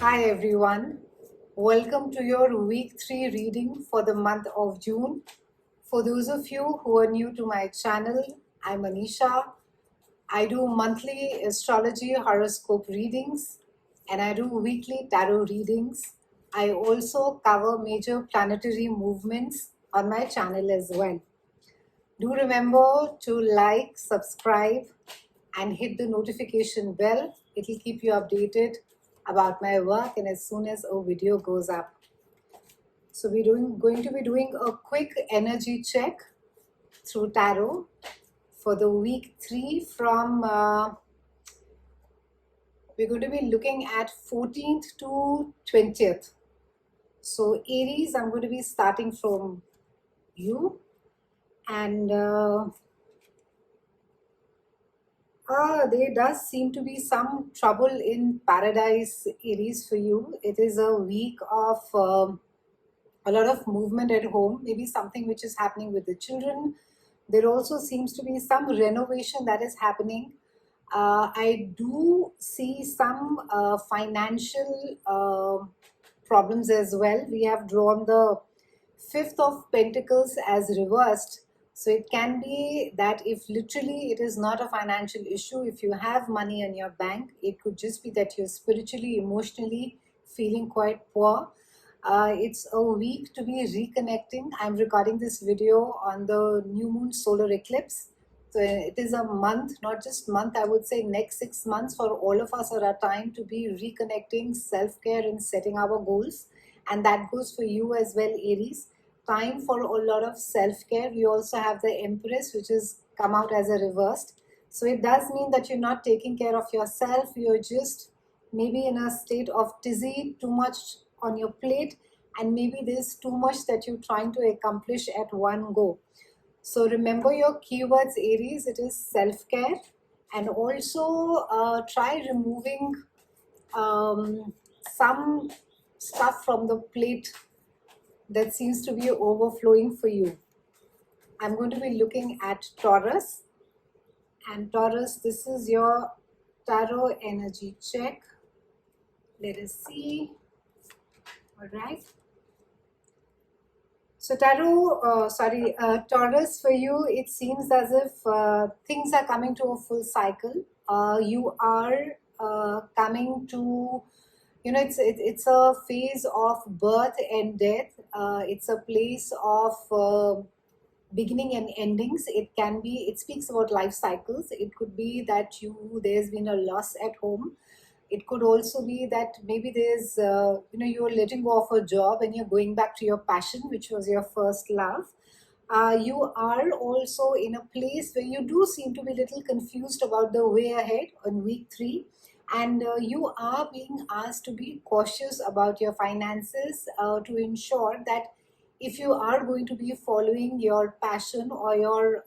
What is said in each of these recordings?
Hi everyone, welcome to your week 3 reading for the month of June. For those of you who are new to my channel, I'm Anisha. I do monthly astrology horoscope readings and I do weekly tarot readings. I also cover major planetary movements on my channel as well. Do remember to like, subscribe and hit the notification bell. It will keep you updated about my work and as soon as a video goes up. So we're going to be doing a quick energy check through tarot for the week 3 from we're going to be looking at 14th to 20th. So Aries, I'm going to be starting from you, and there does seem to be some trouble in paradise, Aries, for you. It is a week of a lot of movement at home, maybe something which is happening with the children. There also seems to be some renovation that is happening. I do see some financial problems as well. We have drawn the Fifth of Pentacles as reversed. So it can be that if literally it is not a financial issue, if you have money in your bank, it could just be that you're spiritually, emotionally feeling quite poor. It's a week to be reconnecting. I'm recording this video on the new moon solar eclipse. So it is a month, not just month, I would say next 6 months for all of us are a time to be reconnecting, self-care and setting our goals. And that goes for you as well, Aries. Time for a lot of self-care. We also have the Empress, which has come out as a reversed. So it does mean that you're not taking care of yourself. You're just maybe in a state of dizzy, too much on your plate, and maybe there's too much that you're trying to accomplish at one go. So remember your keywords, Aries. It is self-care, and also try removing some stuff from the plate that seems to be overflowing for you. I'm going to be looking at Taurus, and Taurus, this is your tarot energy check. Let us see. All right. So Taurus, for you, it seems as if things are coming to a full cycle. You are coming to, it's a phase of birth and death. It's a place of beginning and endings. It speaks about life cycles. It could be that there's been a loss at home. It could also be that maybe there's, you're letting go of a job and you're going back to your passion, which was your first love. You are also in a place where you do seem to be a little confused about the way ahead on week 3. And you are being asked to be cautious about your finances to ensure that if you are going to be following your passion or your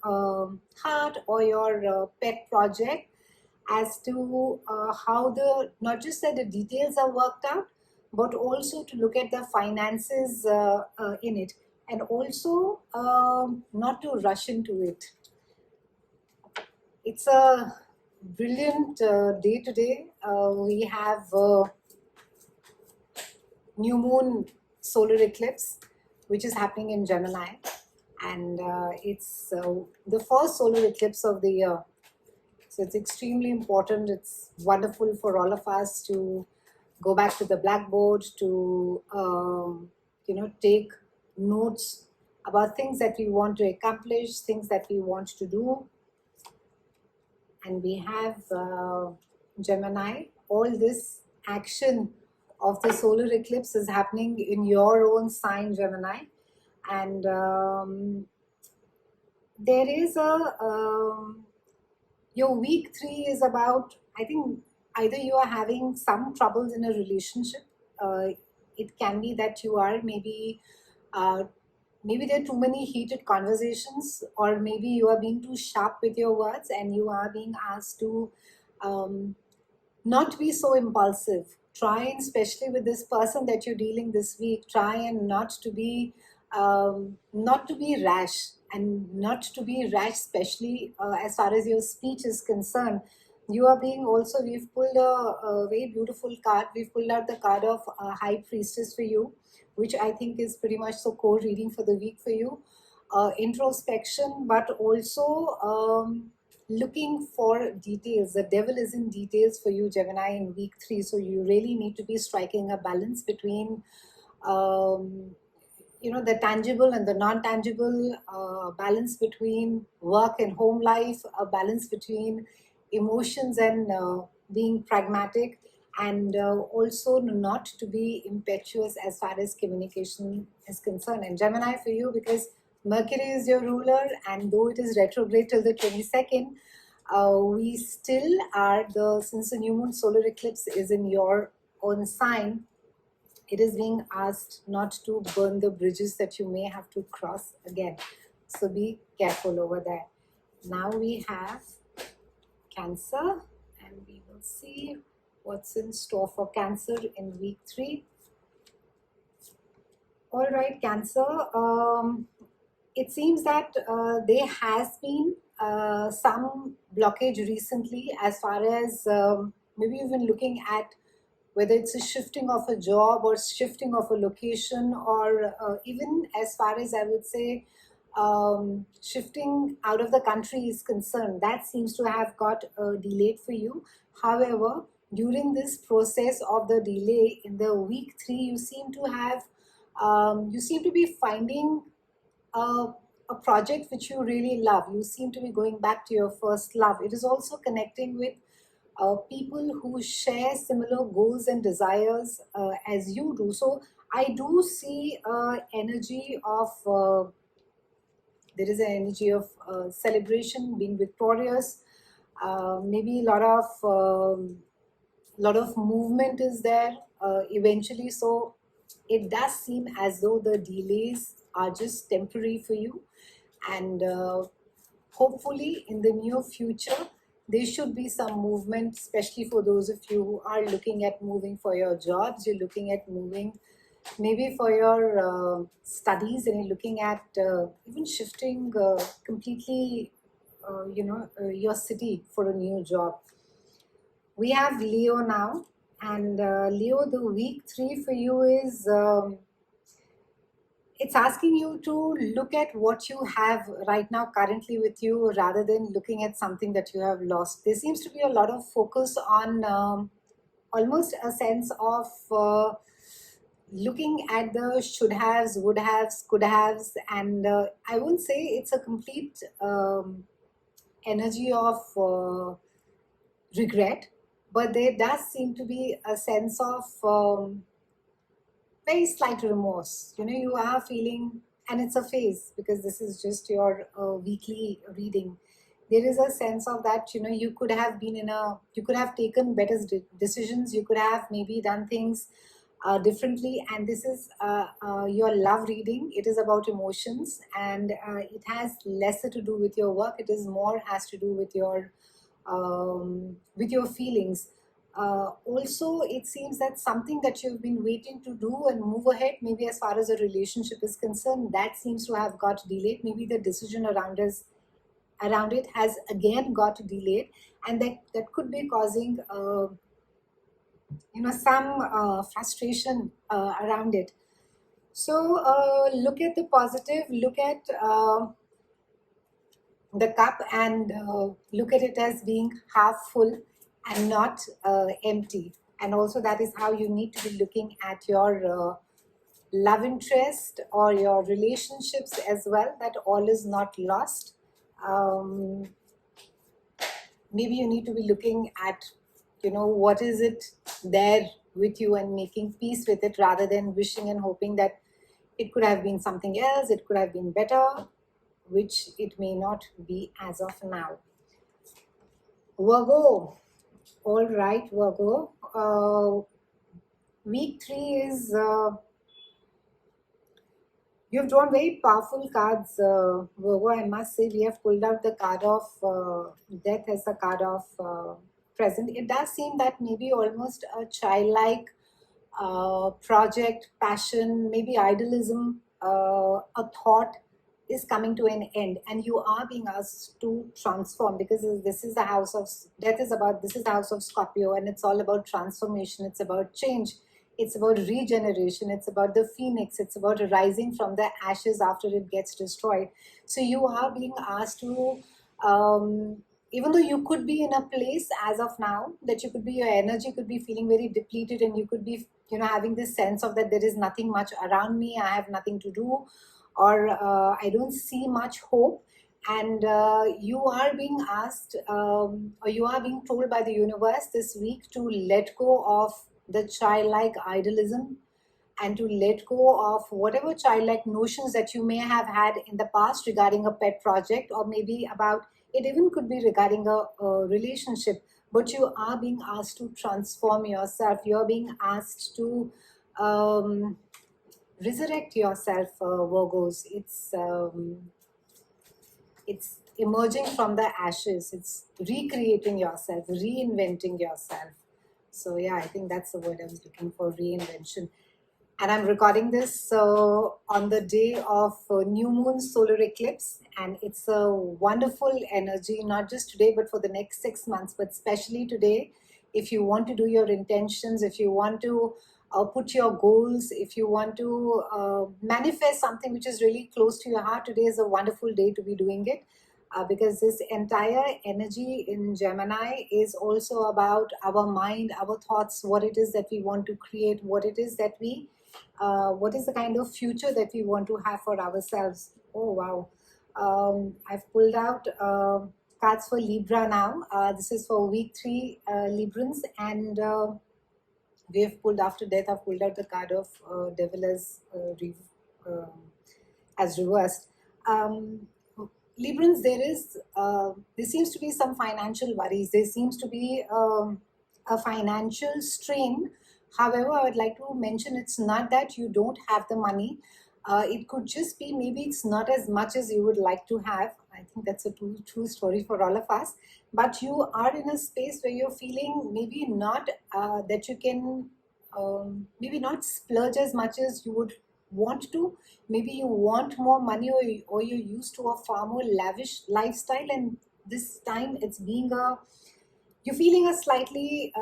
heart or your pet project, as to how not just that the details are worked out, but also to look at the finances in it, and also not to rush into it. It's a brilliant day today. We have new moon solar eclipse, which is happening in Gemini, and it's the first solar eclipse of the year. So it's extremely important. It's wonderful for all of us to go back to the blackboard, to take notes about things that we want to accomplish, things that we want to do. And we have Gemini. All this action of the solar eclipse is happening in your own sign, Gemini. And there is your week 3 is about, I think, either you are having some troubles in a relationship. It can be that you are maybe there are too many heated conversations, or maybe you are being too sharp with your words and you are being asked to not be so impulsive. Try, and especially with this person that you're dealing this week, try and not to be rash, and not to be rash, especially as far as your speech is concerned, You are being also, we've pulled a very beautiful card. We've pulled out the card of High Priestess for you, which I think is pretty much the core reading for the week for you. Introspection, but also looking for details. The devil is in details for you, Gemini, in week 3. So you really need to be striking a balance between the tangible and the non-tangible, balance between work and home life, a balance between emotions and being pragmatic, and also not to be impetuous as far as communication is concerned. And Gemini, for you, because Mercury is your ruler, and though it is retrograde till the 22nd, we still are, since the new moon solar eclipse is in your own sign, it is being asked not to burn the bridges that you may have to cross again. So be careful over there. Now we have Cancer, and we will see what's in store for Cancer in week 3. All right, Cancer. It seems that there has been some blockage recently as far as maybe you've been looking at whether it's a shifting of a job or shifting of a location, or even as far as I would say shifting out of the country is concerned. That seems to have got delayed for you. However, during this process of the delay in the week 3, you seem to be finding a project which you really love. You seem to be going back to your first love. It is also connecting with people who share similar goals and desires as you do. So I do see energy of there is an energy of celebration, being victorious. Maybe a lot of movement is there eventually. So it does seem as though the delays are just temporary for you, and hopefully in the near future there should be some movement, especially for those of you who are looking at moving for your jobs. You're looking at moving maybe for your studies, and you're looking at even shifting completely your city for a new job. We have Leo now, and Leo, the week 3 for you is it's asking you to look at what you have right now currently with you, rather than looking at something that you have lost. There seems to be a lot of focus on almost a sense of looking at the should haves, would haves, could haves, and I won't say it's a complete energy of regret, but there does seem to be a sense of very slight remorse. You are feeling, and it's a phase because this is just your weekly reading. There is a sense of that, you could have you could have taken better decisions, you could have maybe done things differently. And this is your love reading. It is about emotions, and it has lesser to do with your work. It is more has to do with your feelings. Also, it seems that something that you've been waiting to do and move ahead, maybe as far as a relationship is concerned, that seems to have got delayed. Maybe the decision around it has again got delayed, and that could be causing some frustration around it. So look at the positive, look at the cup, and look at it as being half full and not empty. And also that is how you need to be looking at your love interest or your relationships as well, that all is not lost. Maybe you need to be looking at what is it there with you, and making peace with it, rather than wishing and hoping that it could have been something else, it could have been better, which it may not be as of now. Virgo. All right, Virgo. Week 3 is you've drawn very powerful cards, Virgo. I must say, we have pulled out the card of death as the card of present. It does seem that maybe almost a childlike project, passion, maybe idealism, a thought is coming to an end, and you are being asked to transform, because this is the house of death is about, this is the house of Scorpio, and it's all about transformation, it's about change, it's about regeneration, it's about the phoenix, it's about rising from the ashes after it gets destroyed. So you are being asked to, even though you could be in a place as of now that you could be, your energy could be feeling very depleted, and you could be, having this sense of that there is nothing much around me, I have nothing to do, or I don't see much hope. And you are being asked, or you are being told by the universe this week to let go of the childlike idealism, and to let go of whatever childlike notions that you may have had in the past regarding a pet project, or maybe about, it even could be regarding a relationship. But you are being asked to transform yourself, you're being asked to resurrect yourself, Virgos. It's emerging from the ashes, it's recreating yourself, reinventing yourself. So yeah, I think that's the word I was looking for, reinvention. And I'm recording this on the day of new moon solar eclipse, and it's a wonderful energy, not just today but for the next 6 months, but especially today. If you want to do your intentions, if you want to put your goals, if you want to manifest something which is really close to your heart, today is a wonderful day to be doing it. Because this entire energy in Gemini is also about our mind, our thoughts, what it is that we want to create, what it is that we what is the kind of future that we want to have for ourselves. Oh wow. I've pulled out cards for Libra now. This is for week 3 Librans, and we've pulled, after death, I've pulled out the card of devil as reversed. Librans, there seems to be some financial worries, there seems to be a financial strain. However, I would like to mention, it's not that you don't have the money. It could just be, maybe it's not as much as you would like to have. I think that's a true story for all of us. But you are in a space where you're feeling maybe not that you can, maybe not splurge as much as you would want to. Maybe you want more money, or you're used to a far more lavish lifestyle, and this time it's being you're feeling a slightly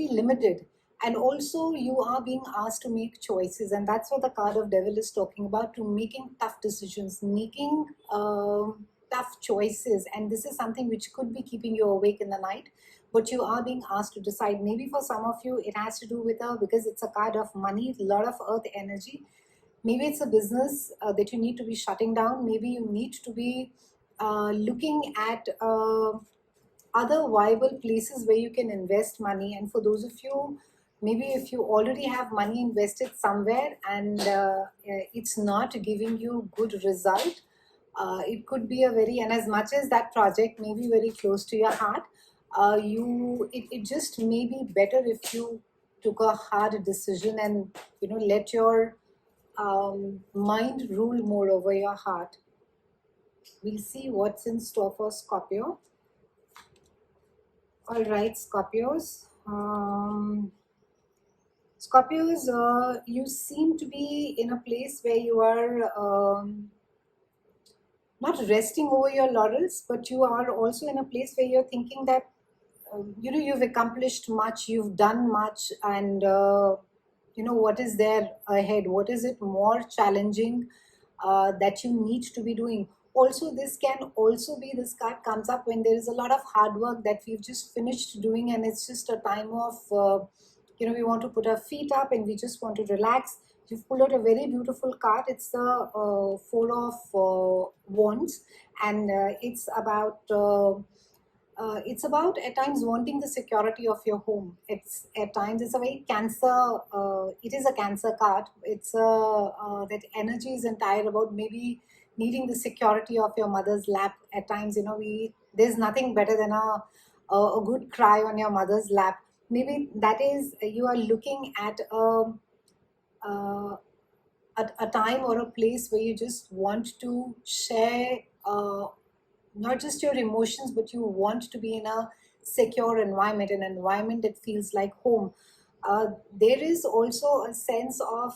limited. And also you are being asked to make choices, and that's what the card of devil is talking about, to making tough decisions, making tough choices. And this is something which could be keeping you awake in the night, but you are being asked to decide. Maybe for some of you it has to do with because it's a card of money, a lot of earth energy. Maybe it's a business that you need to be shutting down. Maybe you need to be looking at other viable places where you can invest money. And for those of you, maybe if you already have money invested somewhere and it's not giving you good result, it could be a very, and as much as that project may be very close to your heart, it just may be better if you took a hard decision and let your mind rule more over your heart. We'll see what's in store for Scorpio. All right, Scorpios. Scorpios, you seem to be in a place where you are not resting over your laurels, but you are also in a place where you're thinking that you've accomplished much, you've done much, and what is there ahead? What is it more challenging that you need to be doing? Also, this can also be, this card comes up when there is a lot of hard work that we've just finished doing, and it's just a time of we want to put our feet up and we just want to relax. You've pulled out a very beautiful card. It's the Four of Wands, and it's about at times wanting the security of your home. It's at times, it's a very Cancer, it is a Cancer card. It's that energy is entire about maybe needing the security of your mother's lap. At times, there's nothing better than a good cry on your mother's lap. Maybe that is, you are looking at a time or a place where you just want to share not just your emotions, but you want to be in a secure environment, an environment that feels like home. There is also a sense of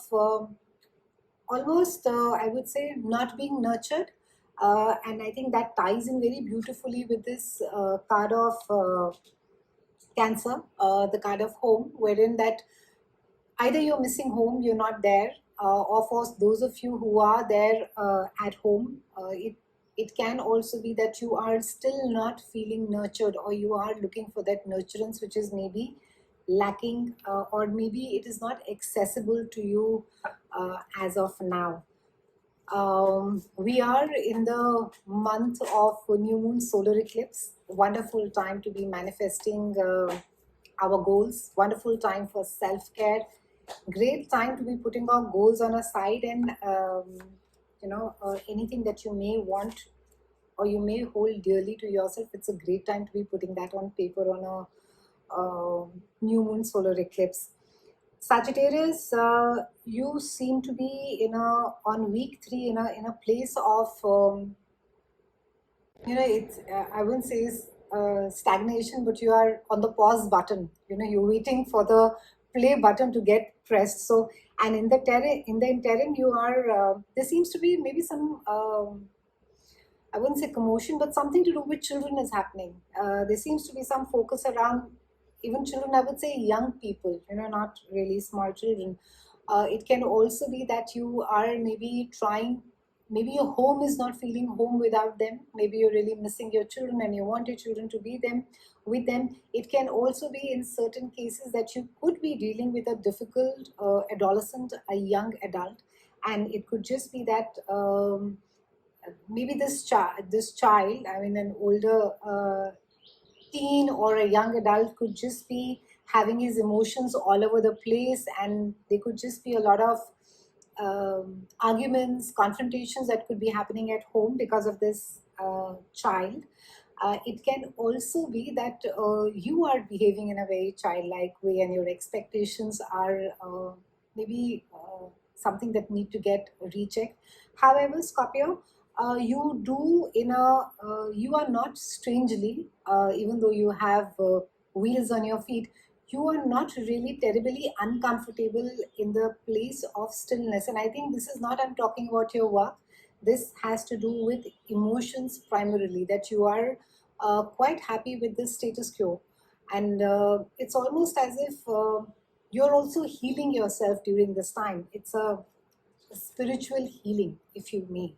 almost, I would say, not being nurtured. And I think that ties in very beautifully with this card of Cancer, the card of home, wherein that either you're missing home, you're not there, or for those of you who are there at home, it can also be that you are still not feeling nurtured, or you are looking for that nurturance which is maybe lacking, or maybe it is not accessible to you as of now. We are in the month of new moon solar eclipse. Wonderful time to be manifesting our goals. Wonderful time for self-care. Great time to be putting our goals on a side, and anything that you may want or you may hold dearly to yourself, it's a great time to be putting that on paper on a new moon solar eclipse. Sagittarius, you seem to be on week 3 in a place of it's I wouldn't say it's stagnation, but you are on the pause button. You're waiting for the play button to get pressed. So, and in the interim, you are there seems to be maybe some I wouldn't say commotion, but something to do with children is happening. There seems to be some focus around even children, I would say young people, not really small children. It can also be that you are maybe trying, maybe your home is not feeling home without them. Maybe you're really missing your children and you want your children to be them with them. It can also be in certain cases that you could be dealing with a difficult adolescent, a young adult, and it could just be that maybe this child, I mean an older teen or a young adult, could just be having his emotions all over the place, and there could just be a lot of arguments, confrontations that could be happening at home because of this child. It can also be that you are behaving in a very childlike way, and your expectations are maybe something that need to get rechecked. However, Scorpio, you do you are not strangely, even though you have wheels on your feet, you are not really terribly uncomfortable in the place of stillness. And I think this is not, I'm talking about your work. This has to do with emotions primarily, that you are quite happy with the status quo. And it's almost as if you're also healing yourself during this time. It's a spiritual healing, if you may.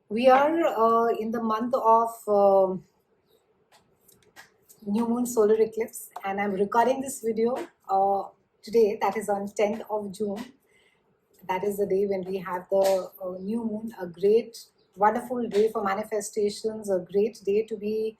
We are in the month of new moon solar eclipse, and I'm recording this video today, that is on 10th of June. That is the day when we have the new moon, a great, wonderful day for manifestations, a great day to be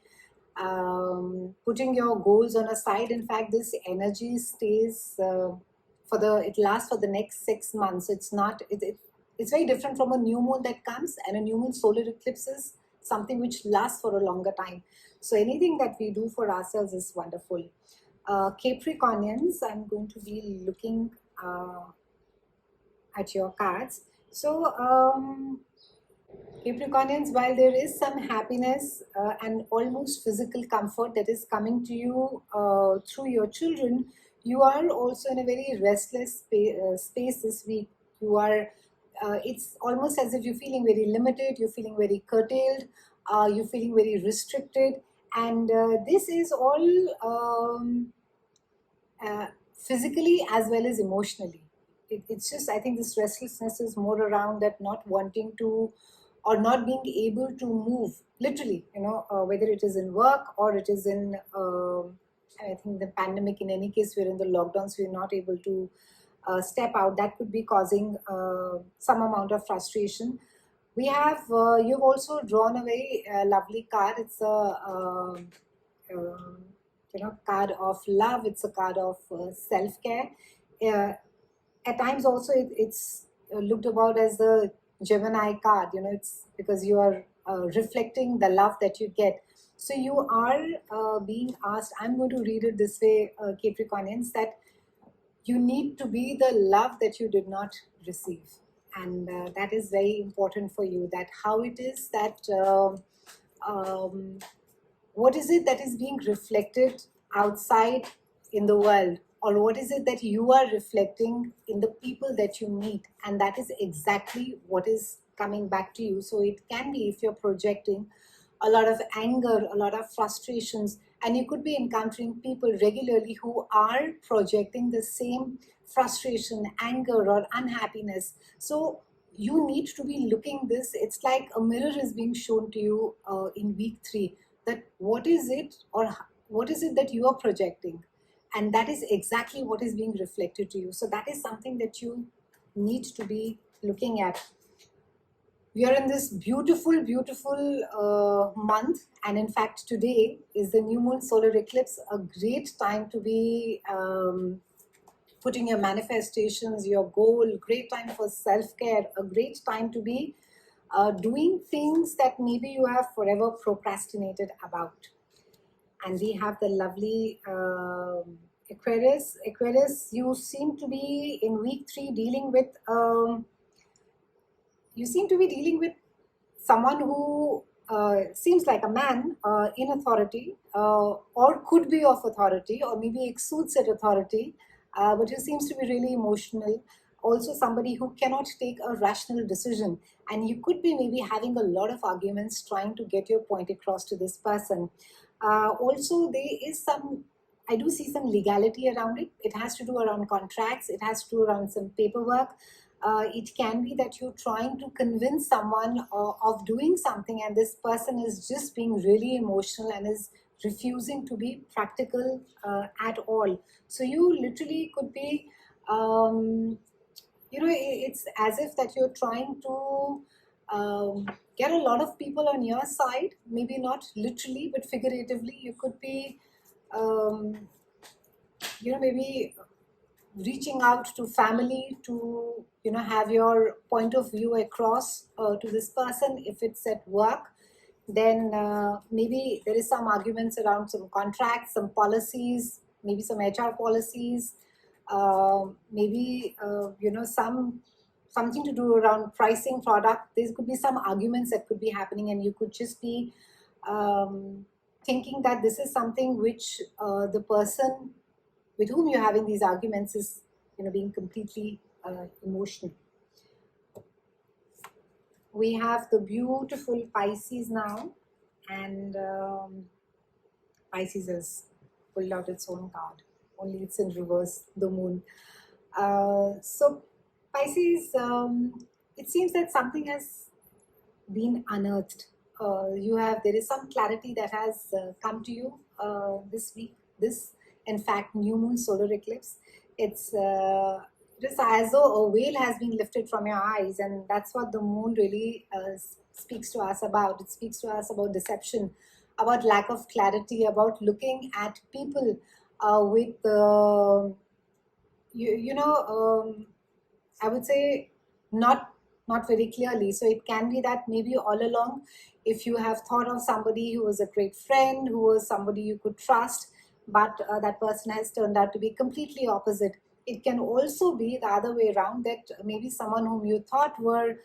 putting your goals on a side. In fact, this energy stays it lasts for the next 6 months. It's very different from a new moon that comes, and a new moon solar eclipse is something which lasts for a longer time. So anything that we do for ourselves is wonderful. Capricornians, I'm going to be looking at your cards. So Capricornians, while there is some happiness and almost physical comfort that is coming to you through your children, you are also in a very restless space this week. You are it's almost as if you're feeling very limited, you're feeling very curtailed, you're feeling very restricted, and this is all physically as well as emotionally. It's just, I think this restlessness is more around that not wanting to, or not being able to move, literally, whether it is in work or it is in, I think the pandemic, in any case, we're in the lockdowns, we're not able to step out. That could be causing some amount of frustration. We have, you've also drawn a very lovely card. It's a, card of love. It's a card of self-care. At times also it's looked about as the Gemini card. It's because you are reflecting the love that you get. So you are being asked, I'm going to read it this way, Capricornians, that you need to be the love that you did not receive. And that is very important for you, that how it is that what is it that is being reflected outside in the world, or what is it that you are reflecting in the people that you meet, and that is exactly what is coming back to you. So it can be, if you're projecting a lot of anger, a lot of frustrations, and you could be encountering people regularly who are projecting the same frustration, anger, or unhappiness. So you need to be looking this. It's like a mirror is being shown to you in week 3, that what is it, or what is it that you are projecting, and that is exactly what is being reflected to you. So that is something that you need to be looking at. We are in this beautiful, beautiful month, and in fact today is the new moon solar eclipse, a great time to be putting your manifestations, your goal, great time for self-care, a great time to be doing things that maybe you have forever procrastinated about. And we have the lovely Aquarius. Aquarius, you seem to be in week 3 dealing with someone who seems like a man in authority, or could be of authority, or maybe exudes that authority, but who seems to be really emotional. Also somebody who cannot take a rational decision, and you could be maybe having a lot of arguments trying to get your point across to this person. Also, I do see some legality around it. It has to do around contracts, it has to do around some paperwork. It can be that you're trying to convince someone of doing something, and this person is just being really emotional and is refusing to be practical at all. So you literally could be, it's as if that you're trying to get a lot of people on your side, maybe not literally, but figuratively. You could be, maybe reaching out to family to have your point of view across to this person. If it's at work, then maybe there is some arguments around some contracts, some policies, maybe some HR policies, maybe something to do around pricing product. There could be some arguments that could be happening, and you could just be thinking that this is something which the person with whom you're having these arguments is being completely emotional. We have the beautiful Pisces now, and Pisces has pulled out its own card, only it's in reverse, the moon. So Pisces, it seems that something has been unearthed. There is some clarity that has come to you this week. This, in fact, new moon solar eclipse. It's as though a veil has been lifted from your eyes, and that's what the moon really speaks to us about. It speaks to us about deception, about lack of clarity, about looking at people with I would say not very clearly. So it can be that maybe all along, if you have thought of somebody who was a great friend, who was somebody you could trust, but that person has turned out to be completely opposite. It can also be the other way around, that maybe someone whom you thought were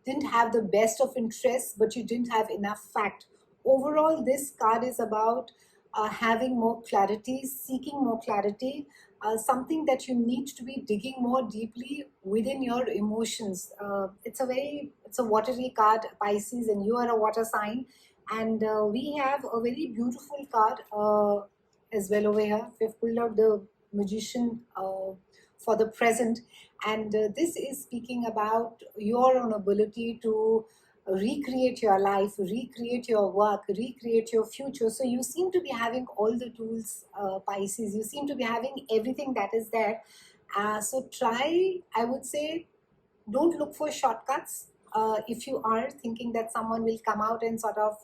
didn't have the best of interests, but you didn't have enough fact. Overall, this card is about having more clarity, seeking more clarity, something that you need to be digging more deeply within your emotions. It's a watery card, Pisces, and you are a water sign. And we have a very beautiful card as well over here. We've pulled out the Magician for the present, and this is speaking about your own ability to recreate your life, recreate your work, recreate your future. So you seem to be having all the tools, Pisces. You seem to be having everything that is there. So try, I would say, don't look for shortcuts. If you are thinking that someone will come out and sort of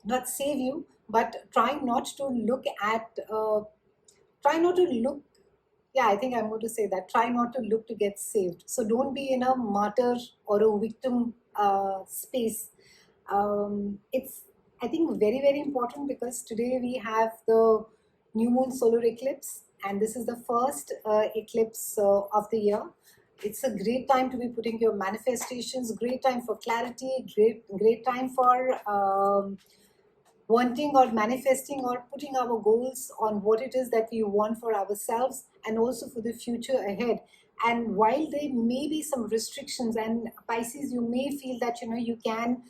not save you, but try not to look, yeah, I think I'm going to say that. Try not to look to get saved. So don't be in a martyr or a victim space. It's, I think, very, very important, because today we have the new moon solar eclipse, and this is the first eclipse of the year. It's a great time to be putting your manifestations, great time for clarity, great time for wanting or manifesting or putting our goals on what it is that we want for ourselves and also for the future ahead. And while there may be some restrictions, and Pisces, you may feel that you can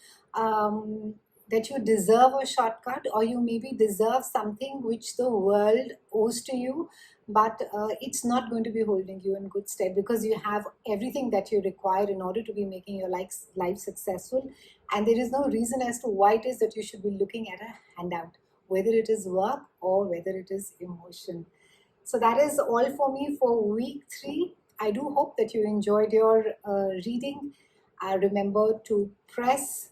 that you deserve a shortcut, or you maybe deserve something which the world owes to you, but it's not going to be holding you in good stead, because you have everything that you require in order to be making your life successful. And there is no reason as to why it is that you should be looking at a handout, whether it is work or whether it is emotion. So that is all for me for week 3. I do hope that you enjoyed your reading. Remember to press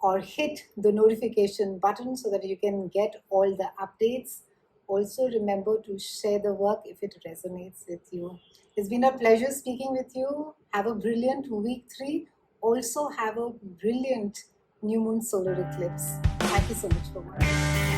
or hit the notification button so that you can get all the updates. Also remember to share the work if it resonates with you. It's been a pleasure speaking with you. Have a brilliant week 3. Also have a brilliant new moon solar eclipse. Thank you so much for watching.